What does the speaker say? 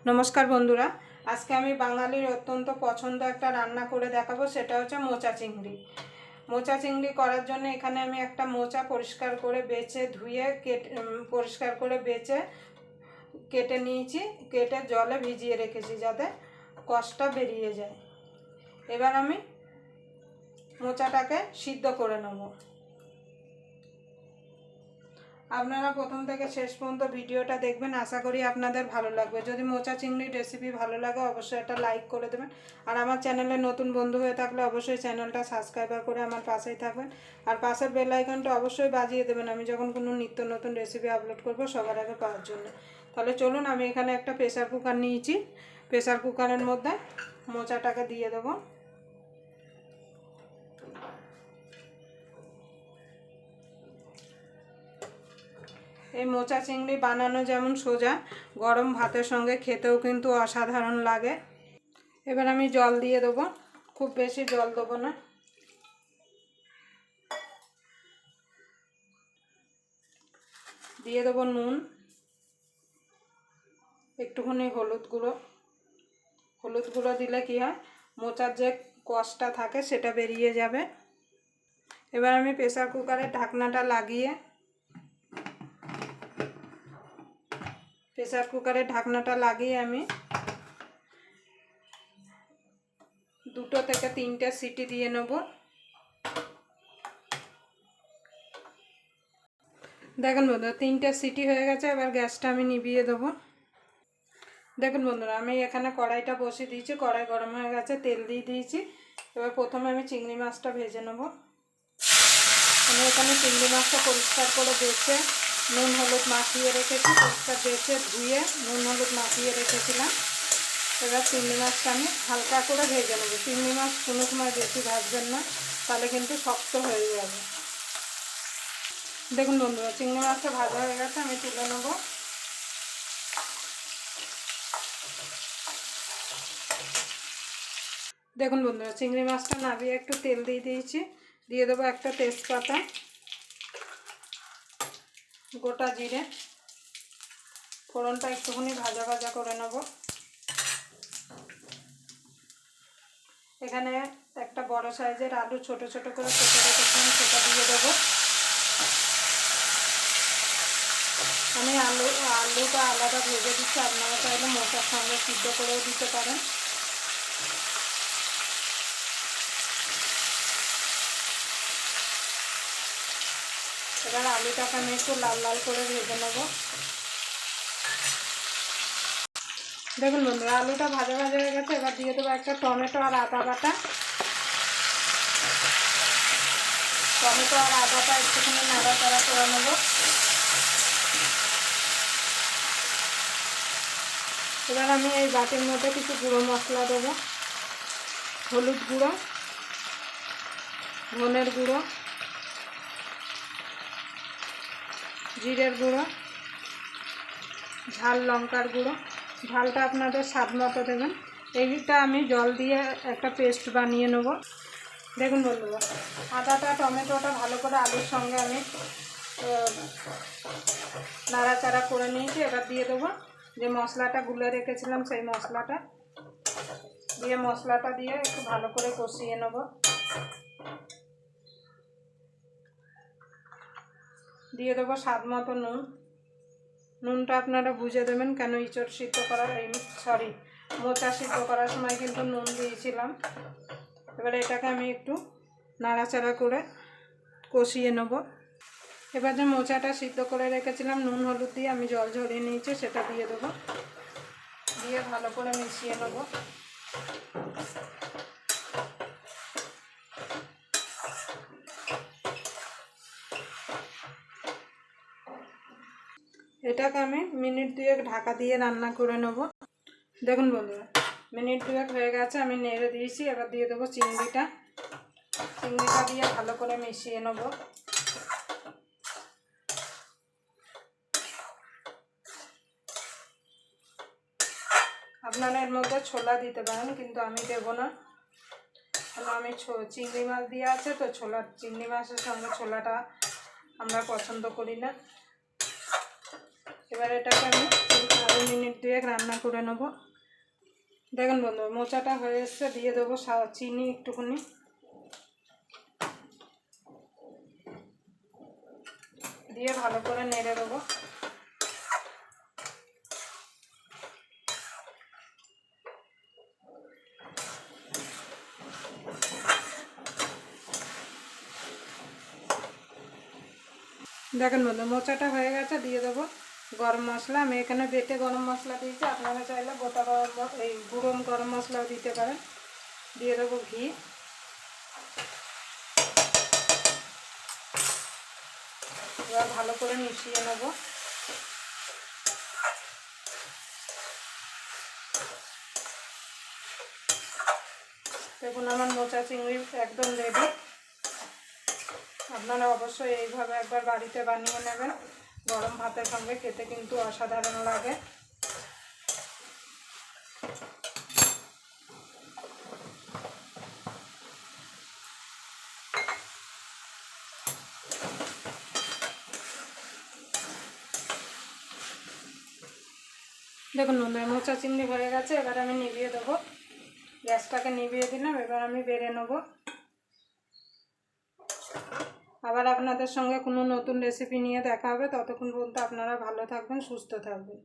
नमस्कार बंधुरा आज के आमी बांगालिर अत्यंत पसंद एक रान्ना करे देखाबो सेटा होच्छे मोचा चिंगड़ी। मोचा चिंगड़ी करार जन्य एखाने आमी एकटा मोचा परिष्कार करे बेचे धुए परिष्कार करे बेचे केटे निয়েছি, केटे जले भिजिए रेखेছি जाते कष्टটা बेरिये जाए। एबार आमी मोचाटाके सिद्ध करे नेब। আপনারা প্রথম থেকে শেষ পর্যন্ত ভিডিওটা দেখবেন, আশা করি আপনাদের ভালো লাগবে। যদি মোচা চিংড়ির রেসিপি ভালো লাগে অবশ্যই একটা লাইক করে দেবেন, আর আমার চ্যানেলে নতুন বন্ধু হয়ে থাকলে অবশ্যই চ্যানেলটা সাবস্ক্রাইব করে আমার পাশেই থাকবেন, আর পাশের বেল আইকনটা অবশ্যই বাজিয়ে দেবেন আমি যখন কোনো নিত্য নতুন রেসিপি আপলোড করব সবার আগে পাওয়ার জন্য। তাহলে চলুন, আমি এখানে একটা প্রেসার কুকার নিয়েছি, প্রেসার কুকারের মধ্যে মোচাটাকে দিয়ে দেবো। এই মোচা চিংড়ি বানানো যেমন সোজা, গরম ভাতের সঙ্গে খেতেও কিন্তু অসাধারণ লাগে। এবার আমি জল দিয়ে দেবো, খুব বেশি জল দেবো না। দিয়ে দেবো নুন, একটুখানি হলুদ গুঁড়ো। হলুদ গুঁড়ো দিলে কি হয়, মোচার যে কষটা থাকে সেটা বেরিয়ে যাবে। এবার আমি প্রেসার কুকারের ঢাকনাটা লাগিয়ে প্রেসার কুকারের ঢাকনাটা লাগিয়ে আমি 2 থেকে 3টে সিটি দিয়ে নেব। দেখুন বন্ধুরা 3টে সিটি হয়ে গেছে, এবার গ্যাসটা আমি নিভিয়ে দেবো। দেখুন বন্ধুরা আমি এখানে কড়াইটা বসিয়ে দিয়েছি, কড়াই গরম হয়ে গেছে, তেল দিয়ে দিয়েছি। এবার প্রথমে আমি চিংড়ি মাছটা ভেজে নেব। আমি এখানে চিংড়ি মাছটা পরিষ্কার করে বেছে নুন হলুদ মাখিয়ে রেখেছি, পরিষ্কার বেছে ধুয়ে নুন হলুদ মাখিয়ে রেখেছিলাম। এবার চিংড়ি মাছটা আমি হালকা করে ভেজে নেব। চিংড়ি মাছ কোনো সময় বেশি ভাজবেন না, তাহলে কিন্তু শক্ত হয়ে যাবে। দেখুন বন্ধুরা চিংড়ি মাছটা ভাজা হয়ে গেছে, আমি তুলে নেব। দেখুন বন্ধুরা চিংড়ি মাছটা নামিয়ে একটু তেল দিয়ে দিয়েছি, দিয়ে দেবো একটা তেজপাতা, গোটা জিরে, ফোড়নটা একটুখানি ভাজা ভাজা করে নেব। এখানে একটা বড় সাইজের আলু ছোট ছোট করে কেটে রেখেছিলাম, সেটা দিয়ে দেবো। আমি আলুটা আলাদা ভেজে দিচ্ছি, আপনারা চাইলে মোচার সঙ্গে সিদ্ধ করেও দিতে পারেন। এবার আলুটাকে আমি একটু লাল লাল করে ভেজে নেব। দেখুন বন্ধুরা আলুটা ভাজা ভাজা হয়ে গেছে, এবার দিয়ে দেবো একটা টমেটো আর আদা বাটা। টমেটো আর আদাটা একটুখানি নাড়াচাড়া করে নেব। এবার আমি এই বাটির মধ্যে কিছু গুঁড়ো মশলা দেবো। হলুদ গুঁড়ো, ধনের গুঁড়ো, জিরের গুঁড়ো, ঝাল লঙ্কার গুঁড়ো। ঝালটা আপনাদের স্বাদ মতো দেবেন। এইটা আমি জল দিয়ে একটা পেস্ট বানিয়ে নেব। দেখুন বন্ধুরা আদাটা টমেটোটা ভালো করে আলুর সঙ্গে আমি নাড়াচাড়া করে নিয়েছি। এবার দিয়ে দেবো যে মশলাটা গুলে রেখেছিলাম, সেই মশলাটা দিয়ে একটু ভালো করে কষিয়ে নেব। দিয়ে দেবো স্বাদ মতো নুন। নুনটা আপনারা বুঝে দেবেন, কেন ইঁচড় সিদ্ধ করার মোচা সিদ্ধ করার সময় কিন্তু নুন দিয়েছিলাম। এবারে এটাকে আমি একটু নাড়াচাড়া করে কষিয়ে নেব। এবার যে মোচাটা সিদ্ধ করে রেখেছিলাম নুন হলুদ দিয়ে আমি জল ঝরিয়ে নিয়েছি, সেটা দিয়ে দেবো। দিয়ে ভালো করে মিশিয়ে নেব। এটাকে আমি মিনিট 2 ঢাকা দিয়ে রান্না করে নেব। দেখুন বন্ধুরা মিনিট 2 হয়ে গেছে, আমি নেড়ে দিয়েছি। এবার দিয়ে দেবো চিংড়িটা দিয়ে ভালো করে মিশিয়ে নেব। আপনারা এর মধ্যে ছোলা দিতে পারেন, কিন্তু আমি দেবো না, কারণ আমি চিংড়ি মাছ দিয়ে আছে তো চিংড়ি মাছের সঙ্গে ছোলাটা আমরা পছন্দ করি না। এবার এটাকে আমি আরও মিনিট 2 রান্না করে নেব। দেখুন বন্ধু মোচাটা হয়ে এসছে, দিয়ে দেবো চিনি একটুখানি, দিয়ে ভালো করে নেড়ে দেবো। দেখুন বন্ধু মোচাটা হয়ে গেছে, দিয়ে দেবো গরম মশলা। আমি এখানে বেটে গরম মশলা দিয়েছি, আপনারা চাইলে গোটা এই গুঁড়ো গরম মশলাও দিতে পারেন। দিয়ে দেবো ঘি, এবার ভালো করে মিশিয়ে নেব। দেখুন আমার মোচা চিংড়ি একদম রেডি। আপনারা অবশ্যই এইভাবে একবার বাড়িতে বানিয়ে নেবেন, গরম ভাতের সঙ্গে খেতে কিন্তু অসাধারণ লাগে। দেখুন বন্ধুরা মোচা চিংড়ি হয়ে গেছে, এবার আমি নিভিয়ে দেবো। গ্যাসটাকে নিভিয়ে দিলাম, এবার আমি বেড়ে নেব। আবার আপনাদের সঙ্গে কোনো নতুন রেসিপি নিয়ে দেখা হবে। ততক্ষণ পর্যন্ত আপনারা ভালো থাকবেন, সুস্থ থাকবেন।